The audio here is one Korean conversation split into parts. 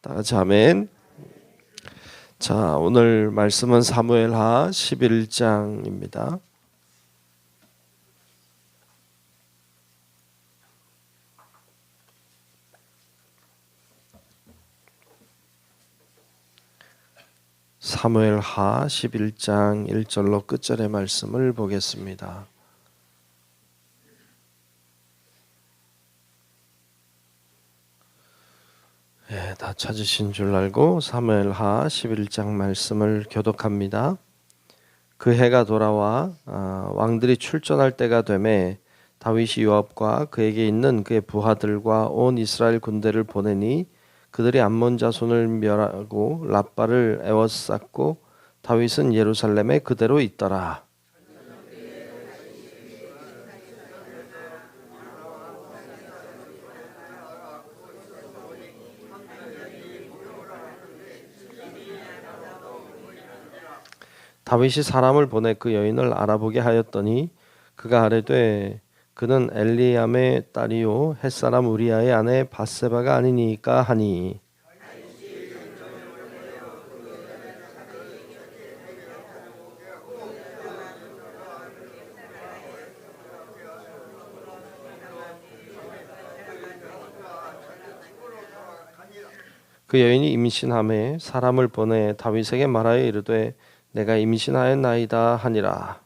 다 같이 아멘. 자, 오늘 말씀은 사무엘하 11장입니다. 사무엘하 11장 1절로 끝절의 말씀을 보겠습니다. 다 찾으신 줄 알고 사무엘하 11장 말씀을 교독합니다. 그 해가 돌아와 왕들이 출전할 때가 되매 다윗이 요압과 그에게 있는 그의 부하들과 온 이스라엘 군대를 보내니 그들이 암몬 자손을 멸하고 랍바를 에워쌌고 다윗은 예루살렘에 그대로 있더라. 다윗이 사람을 보내 그 여인을 알아보게 하였더니 그가 아뢰되 그는 엘리암의 딸이요 햇사람 우리아의 아내 밧세바가 아니니까 하니 그 여인이 임신함에 사람을 보내 다윗에게 말하여 이르되 내가 임신하였나이다 하니라.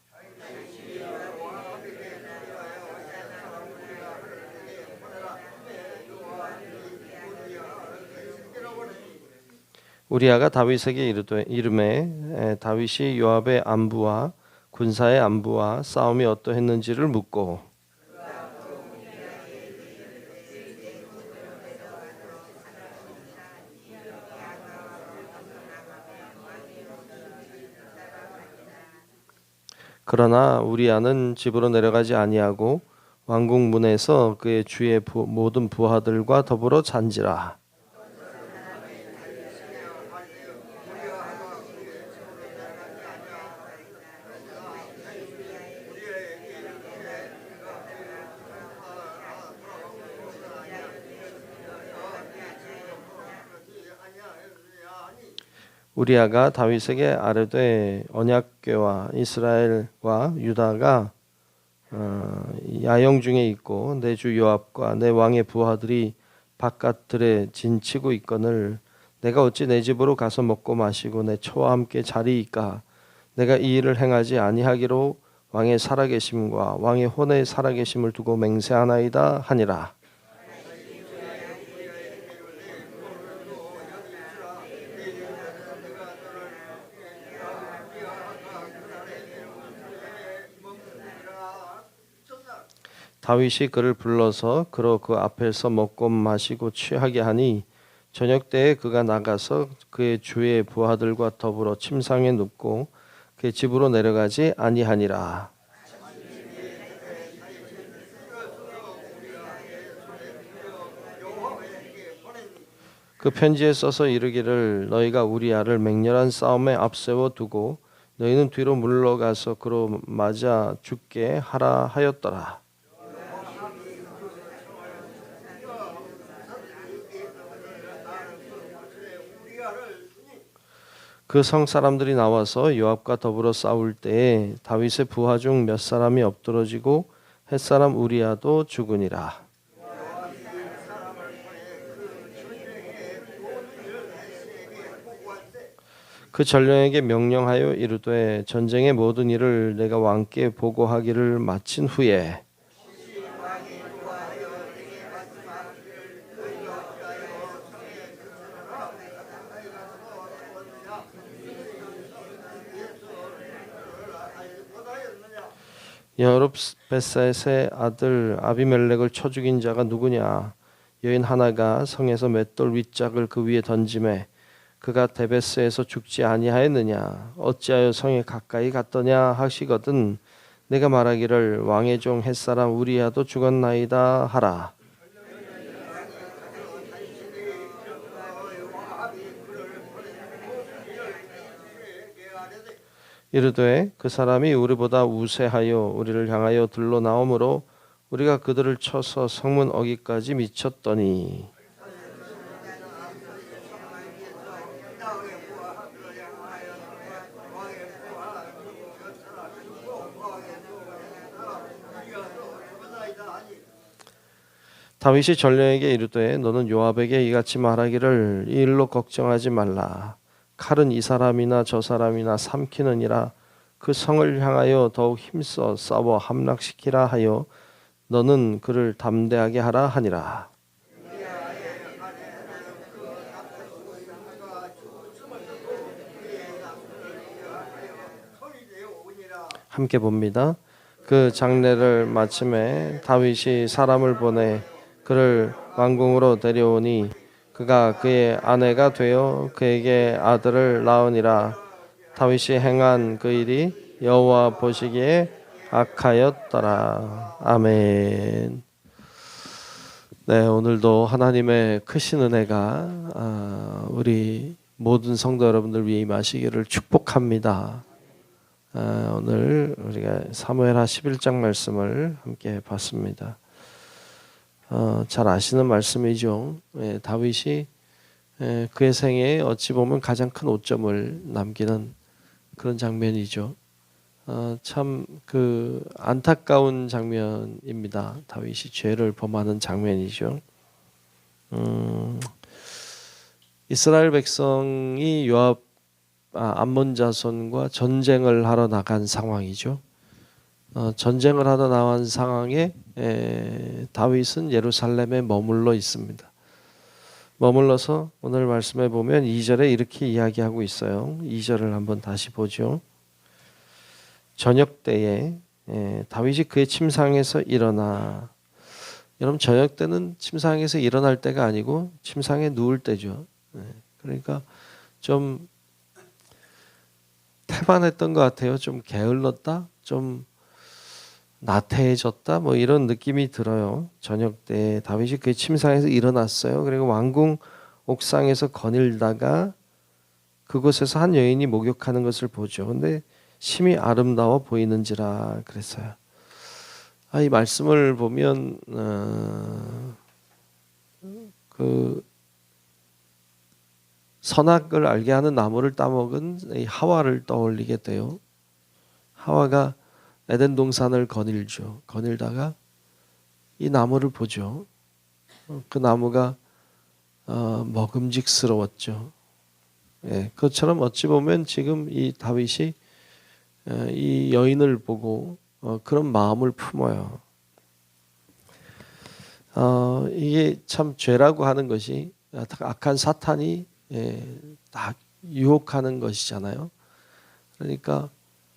우리아가 다윗에게 이르매 다윗이 요압의 안부와 군사의 안부와 싸움이 어떠했는지를 묻고 그러나 우리아는 집으로 내려가지 아니하고 왕궁 문에서 그의 주의 모든 부하들과 더불어 잔지라. 우리아가 다윗에게 아뢰되 언약궤와 이스라엘과 유다가 야영 중에 있고 내 주 요압과 내 왕의 부하들이 바깥들에 진치고 있거늘 내가 어찌 내 집으로 가서 먹고 마시고 내 처와 함께 자리이까. 내가 이 일을 행하지 아니하기로 왕의 살아계심과 왕의 혼의 살아계심을 두고 맹세하나이다 하니라. 다윗이 그를 불러서 그로 그 앞에서 먹고 마시고 취하게 하니 저녁 때에 그가 나가서 그의 주의 부하들과 더불어 침상에 눕고 그의 집으로 내려가지 아니하니라. 그 편지에 써서 이르기를 너희가 우리아를 맹렬한 싸움에 앞세워 두고 너희는 뒤로 물러가서 그로 맞아 죽게 하라 하였더라. 그 성 사람들이 나와서 요압과 더불어 싸울 때에 다윗의 부하 중 몇 사람이 엎드러지고 햇사람 우리아도 죽으니라. 그 전령에게 명령하여 이르되 전쟁의 모든 일을 내가 왕께 보고하기를 마친 후에 여룹베셋의 아들 아비멜렉을 쳐 죽인 자가 누구냐? 여인 하나가 성에서 맷돌 윗짝을 그 위에 던지매 그가 데베스에서 죽지 아니하였느냐? 어찌하여 성에 가까이 갔더냐 하시거든 내가 말하기를 왕의 종 햇사람 우리아도 죽었나이다 하라. 이르되 그 사람이 우리보다 우세하여 우리를 향하여 들러 나오므로 우리가 그들을 쳐서 성문 어기까지 미쳤더니 다윗이 전령에게 이르되 너는 요압에게 이같이 말하기를 이 일로 걱정하지 말라. 칼은 이 사람이나 저 사람이나 삼키느니라. 그 성을 향하여 더욱 힘써 싸워 함락시키라 하여 너는 그를 담대하게 하라 하니라. 함께 봅니다. 그 장례를 마침에 다윗이 사람을 보내 그를 왕궁으로 데려오니 그가 그의 아내가 되어 그에게 아들을 낳으니라. 다윗이 행한 그 일이 여호와 보시기에 악하였더라. 아멘. 네, 오늘도 하나님의 크신 은혜가 우리 모든 성도 여러분들 위에 임하시기를 축복합니다. 오늘 우리가 사무엘하 11장 말씀을 함께 봤습니다. 잘 아시는 말씀이죠. 다윗이 그의 생애에 어찌 보면 가장 큰 오점을 남기는 그런 장면이죠. 참 그 안타까운 장면입니다. 다윗이 죄를 범하는 장면이죠. 이스라엘 백성이 요압 암몬 자손과 전쟁을 하러 나간 상황이죠. 전쟁을 하러 나간 상황에 다윗은 예루살렘에 머물러 있습니다. 머물러서 오늘 말씀에 보면 2절에 이렇게 이야기하고 있어요. 2절을 한번 다시 보죠. 저녁 때에 다윗이 그의 침상에서 일어나. 여러분, 저녁 때는 침상에서 일어날 때가 아니고 침상에 누울 때죠. 그러니까 좀 태반했던 것 같아요. 좀 게을렀다, 좀 나태해졌다, 뭐 이런 느낌이 들어요. 저녁 때 다윗이 그의 침상에서 일어났어요. 그리고 왕궁 옥상에서 거닐다가 그곳에서 한 여인이 목욕하는 것을 보죠. 근데 심히 아름다워 보이는지라 그랬어요. 이 말씀을 보면 그 선악을 알게 하는 나무를 따먹은 이 하와를 떠올리게 돼요. 하와가 에덴 동산을 거닐죠. 거닐다가 이 나무를 보죠. 그 나무가 먹음직스러웠죠. 그것처럼 어찌 보면 지금 이 다윗이 이 여인을 보고 그런 마음을 품어요. 이게 참 죄라고 하는 것이 악한 사탄이 다 유혹하는 것이잖아요. 그러니까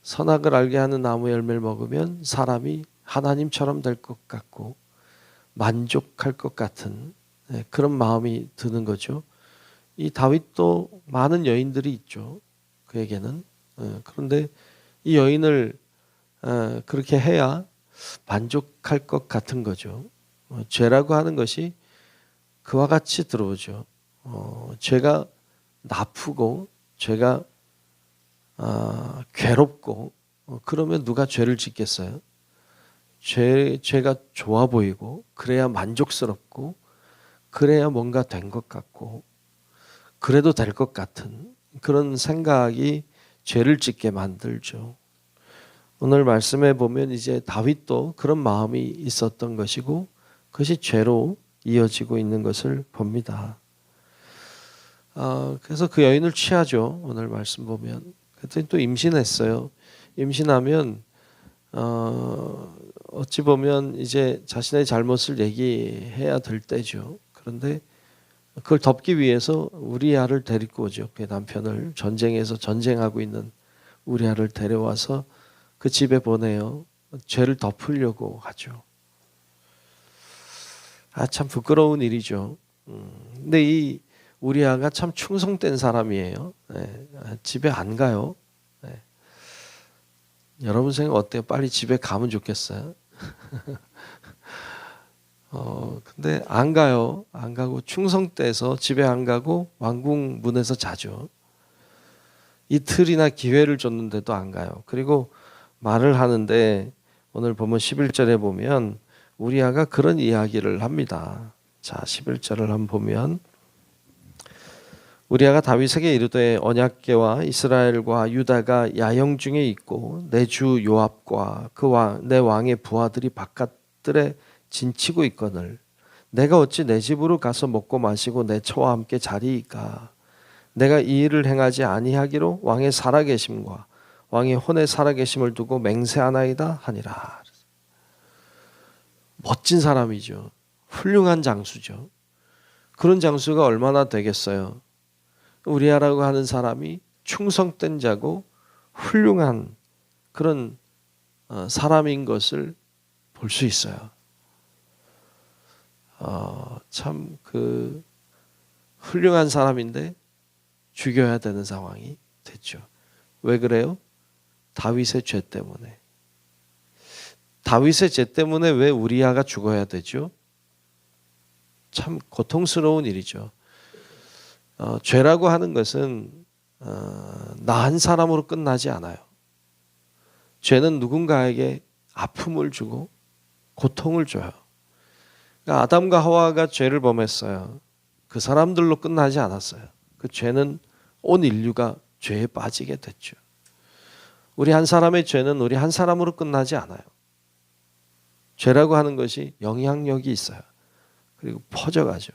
선악을 알게 하는 나무 열매를 먹으면 사람이 하나님처럼 될 것 같고 만족할 것 같은 그런 마음이 드는 거죠. 이 다윗도 많은 여인들이 있죠. 그에게는. 그런데 이 여인을 그렇게 해야 만족할 것 같은 거죠. 죄라고 하는 것이 그와 같이 들어오죠. 죄가 나쁘고 죄가 괴롭고 그러면 누가 죄를 짓겠어요? 죄가 좋아 보이고 그래야 만족스럽고 그래야 뭔가 된 것 같고 그래도 될 것 같은 그런 생각이 죄를 짓게 만들죠. 오늘 말씀에 보면 이제 다윗도 그런 마음이 있었던 것이고 그것이 죄로 이어지고 있는 것을 봅니다. 그래서 그 여인을 취하죠. 오늘 말씀 보면. 그랬더니 또 임신했어요. 임신하면 어찌 보면 이제 자신의 잘못을 얘기해야 될 때죠. 그런데 그걸 덮기 위해서 우리아를 데리고 오죠. 그 남편을 전쟁에서 전쟁하고 있는 우리아를 데려와서 그 집에 보내요. 죄를 덮으려고 하죠. 참 부끄러운 일이죠. 근데 이 우리아가 참 충성된 사람이에요. 집에 안 가요. 여러분 생각 어때요? 빨리 집에 가면 좋겠어요? 근데 안 가요. 안 가고 충성돼서 집에 안 가고 왕궁 문에서 자죠. 이틀이나 기회를 줬는데도 안 가요. 그리고 말을 하는데 오늘 보면 11절에 보면 우리아가 그런 이야기를 합니다. 자, 11절을 한번 보면 우리아가 다윗에게 이르되 언약궤와 이스라엘과 유다가 야영 중에 있고 내 주 요압과 내 왕의 부하들이 바깥들에 진치고 있거늘 내가 어찌 내 집으로 가서 먹고 마시고 내 처와 함께 자리이까? 내가 이 일을 행하지 아니하기로 왕의 살아계심과 왕의 혼의 살아계심을 두고 맹세하나이다 하니라. 멋진 사람이죠. 훌륭한 장수죠. 그런 장수가 얼마나 되겠어요. 우리아라고 하는 사람이 충성된 자고 훌륭한 그런 사람인 것을 볼 수 있어요. 참 그 훌륭한 사람인데 죽여야 되는 상황이 됐죠. 왜 그래요? 다윗의 죄 때문에. 다윗의 죄 때문에 왜 우리아가 죽어야 되죠? 참 고통스러운 일이죠. 죄라고 하는 것은 나 한 사람으로 끝나지 않아요. 죄는 누군가에게 아픔을 주고 고통을 줘요. 그러니까 아담과 하와가 죄를 범했어요. 그 사람들로 끝나지 않았어요. 그 죄는 온 인류가 죄에 빠지게 됐죠. 우리 한 사람의 죄는 우리 한 사람으로 끝나지 않아요. 죄라고 하는 것이 영향력이 있어요. 그리고 퍼져가죠.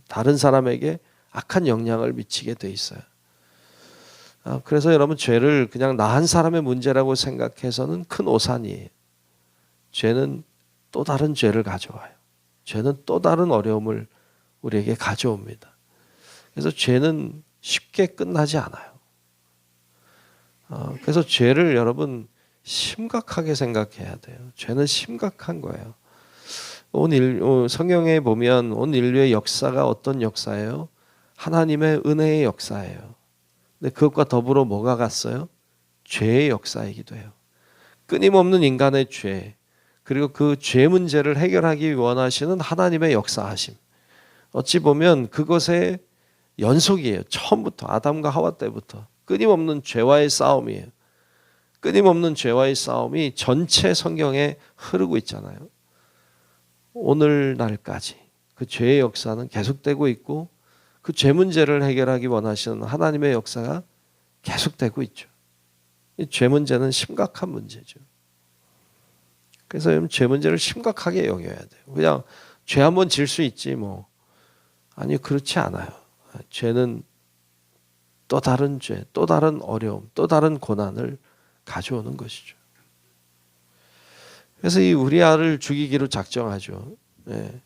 다른 사람에게 악한 영향을 미치게 돼 있어요. 그래서 여러분 죄를 그냥 나 한 사람의 문제라고 생각해서는 큰 오산이에요. 죄는 또 다른 죄를 가져와요. 죄는 또 다른 어려움을 우리에게 가져옵니다. 그래서 죄는 쉽게 끝나지 않아요. 그래서 죄를 여러분 심각하게 생각해야 돼요. 죄는 심각한 거예요. 성경에 보면 온 인류의 역사가 어떤 역사예요? 하나님의 은혜의 역사예요. 근데 그것과 더불어 뭐가 갔어요? 죄의 역사이기도 해요. 끊임없는 인간의 죄, 그리고 그 죄 문제를 해결하기 원하시는 하나님의 역사하심. 어찌 보면 그것의 연속이에요. 처음부터 아담과 하와 때부터 끊임없는 죄와의 싸움이에요. 끊임없는 죄와의 싸움이 전체 성경에 흐르고 있잖아요. 오늘날까지 그 죄의 역사는 계속되고 있고 그 죄 문제를 해결하기 원하시는 하나님의 역사가 계속되고 있죠. 이 죄 문제는 심각한 문제죠. 그래서 죄 문제를 심각하게 여겨야 돼요. 그냥 죄 한번 질 수 있지 뭐. 아니 그렇지 않아요. 죄는 또 다른 죄, 또 다른 어려움, 또 다른 고난을 가져오는 것이죠. 그래서 이 우리아를 죽이기로 작정하죠. 네.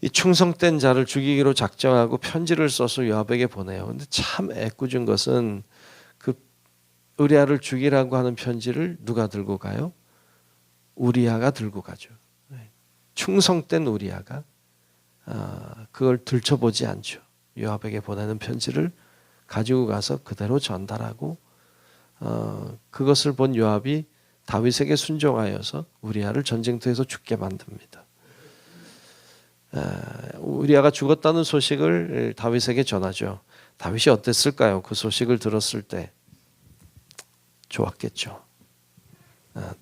이 충성된 자를 죽이기로 작정하고 편지를 써서 요압에게 보내요. 근데 참 애꿎은 것은 그 우리아를 죽이라고 하는 편지를 누가 들고 가요? 우리아가 들고 가죠. 충성된 우리아가 그걸 들춰보지 않죠. 요압에게 보내는 편지를 가지고 가서 그대로 전달하고 그것을 본 요압이 다윗에게 순종하여서 우리아를 전쟁터에서 죽게 만듭니다. 우리아가 죽었다는 소식을 다윗에게 전하죠. 다윗이 어땠을까요? 그 소식을 들었을 때 좋았겠죠.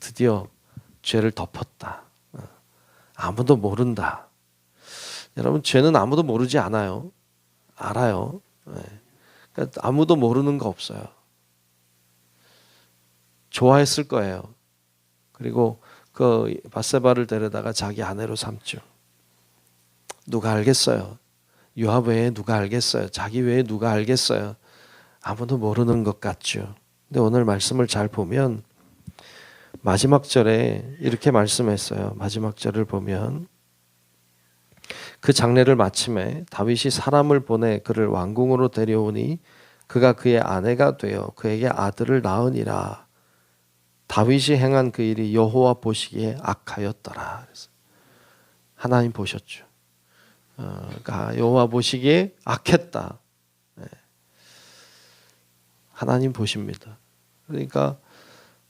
드디어 죄를 덮었다. 아무도 모른다. 여러분 죄는 아무도 모르지 않아요. 알아요. 그러니까 아무도 모르는 거 없어요. 좋아했을 거예요. 그리고 그 밧세바를 데려다가 자기 아내로 삼죠. 누가 알겠어요? 요압 외에 누가 알겠어요? 자기 외에 누가 알겠어요? 아무도 모르는 것 같죠. 근데 오늘 말씀을 잘 보면 마지막 절에 이렇게 말씀했어요. 마지막 절을 보면 그 장례를 마침에 다윗이 사람을 보내 그를 왕궁으로 데려오니 그가 그의 아내가 되어 그에게 아들을 낳으니라. 다윗이 행한 그 일이 여호와 보시기에 악하였더라. 그래서 하나님 보셨죠. 그러니까 여호와 보시기에 악했다. 하나님 보십니다. 그러니까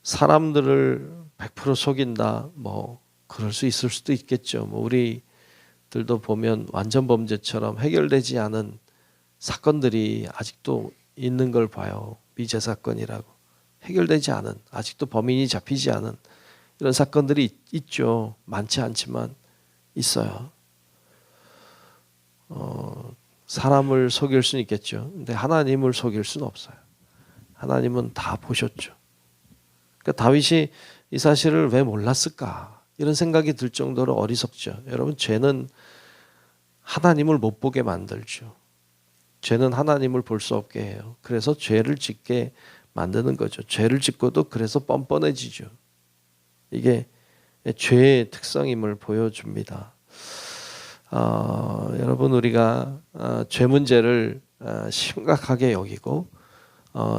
사람들을 100% 속인다. 뭐 그럴 수 있을 수도 있겠죠. 뭐 우리들도 보면 완전 범죄처럼 해결되지 않은 사건들이 아직도 있는 걸 봐요. 미제 사건이라고. 해결되지 않은, 아직도 범인이 잡히지 않은 이런 사건들이 있죠. 많지 않지만 있어요. 사람을 속일 수는 있겠죠. 근데 하나님을 속일 수는 없어요. 하나님은 다 보셨죠. 그러니까 다윗이 이 사실을 왜 몰랐을까? 이런 생각이 들 정도로 어리석죠. 여러분, 죄는 하나님을 못 보게 만들죠. 죄는 하나님을 볼 수 없게 해요. 그래서 죄를 짓게 만드는 거죠. 죄를 짓고도 그래서 뻔뻔해지죠. 이게 죄의 특성임을 보여줍니다. 여러분, 우리가 죄 문제를 심각하게 여기고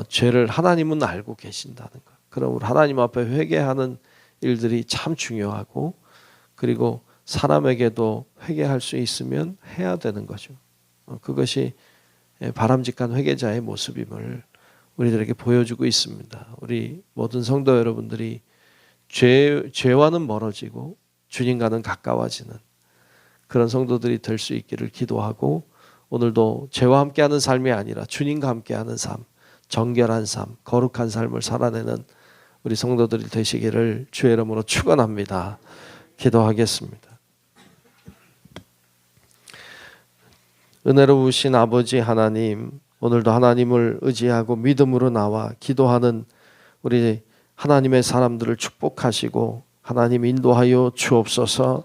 죄를 하나님은 알고 계신다는 것. 그럼 하나님 앞에 회개하는 일들이 참 중요하고, 그리고 사람에게도 회개할 수 있으면 해야 되는 거죠. 그것이 바람직한 회개자의 모습임을 우리들에게 보여주고 있습니다. 우리 모든 성도 여러분들이 죄와는 멀어지고 주님과는 가까워지는 그런 성도들이 될 수 있기를 기도하고, 오늘도 죄와 함께하는 삶이 아니라 주님과 함께하는 삶, 정결한 삶, 거룩한 삶을 살아내는 우리 성도들이 되시기를 주의 이름으로 축원합니다. 기도하겠습니다. 은혜로우신 아버지 하나님, 오늘도 하나님을 의지하고 믿음으로 나와 기도하는 우리 하나님의 사람들을 축복하시고 하나님 인도하여 주옵소서.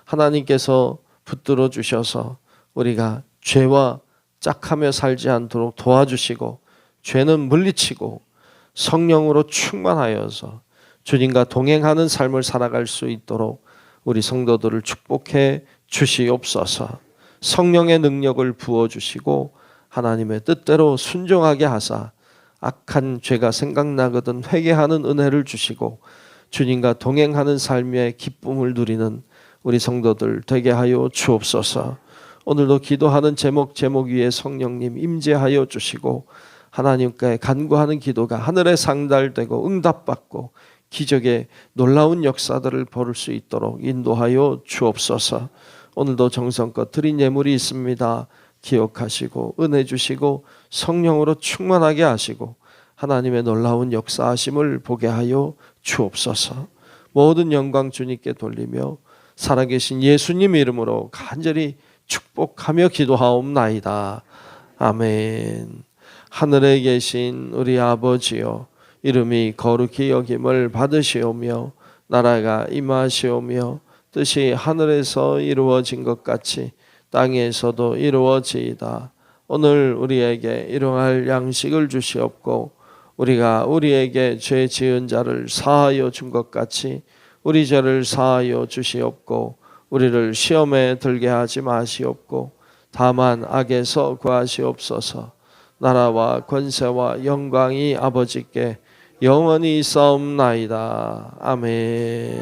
하나님께서 붙들어 주셔서 우리가 죄와 짝하며 살지 않도록 도와주시고, 죄는 물리치고 성령으로 충만하여서 주님과 동행하는 삶을 살아갈 수 있도록 우리 성도들을 축복해 주시옵소서. 성령의 능력을 부어주시고 하나님의 뜻대로 순종하게 하사 악한 죄가 생각나거든 회개하는 은혜를 주시고 주님과 동행하는 삶의 기쁨을 누리는 우리 성도들 되게 하여 주옵소서. 오늘도 기도하는 제목 위에 성령님 임재하여 주시고 하나님께 간구하는 기도가 하늘에 상달되고 응답받고 기적의 놀라운 역사들을 벌일 수 있도록 인도하여 주옵소서. 오늘도 정성껏 드린 예물이 있습니다. 기억하시고 은혜 주시고 성령으로 충만하게 하시고 하나님의 놀라운 역사하심을 보게 하여 주옵소서. 모든 영광 주님께 돌리며 살아계신 예수님 이름으로 간절히 축복하며 기도하옵나이다. 아멘. 하늘에 계신 우리 아버지여, 이름이 거룩히 여김을 받으시오며 나라가 임하시오며 뜻이 하늘에서 이루어진 것 같이 땅에서도 이루어지이다. 오늘 우리에게 일용할 양식을 주시옵고 우리가 우리에게 죄 지은 자를 사하여 준 것 같이 우리 죄를 사하여 주시옵고 우리를 시험에 들게 하지 마시옵고 다만 악에서 구하시옵소서. 나라와 권세와 영광이 아버지께 영원히 있사옵나이다. 아멘.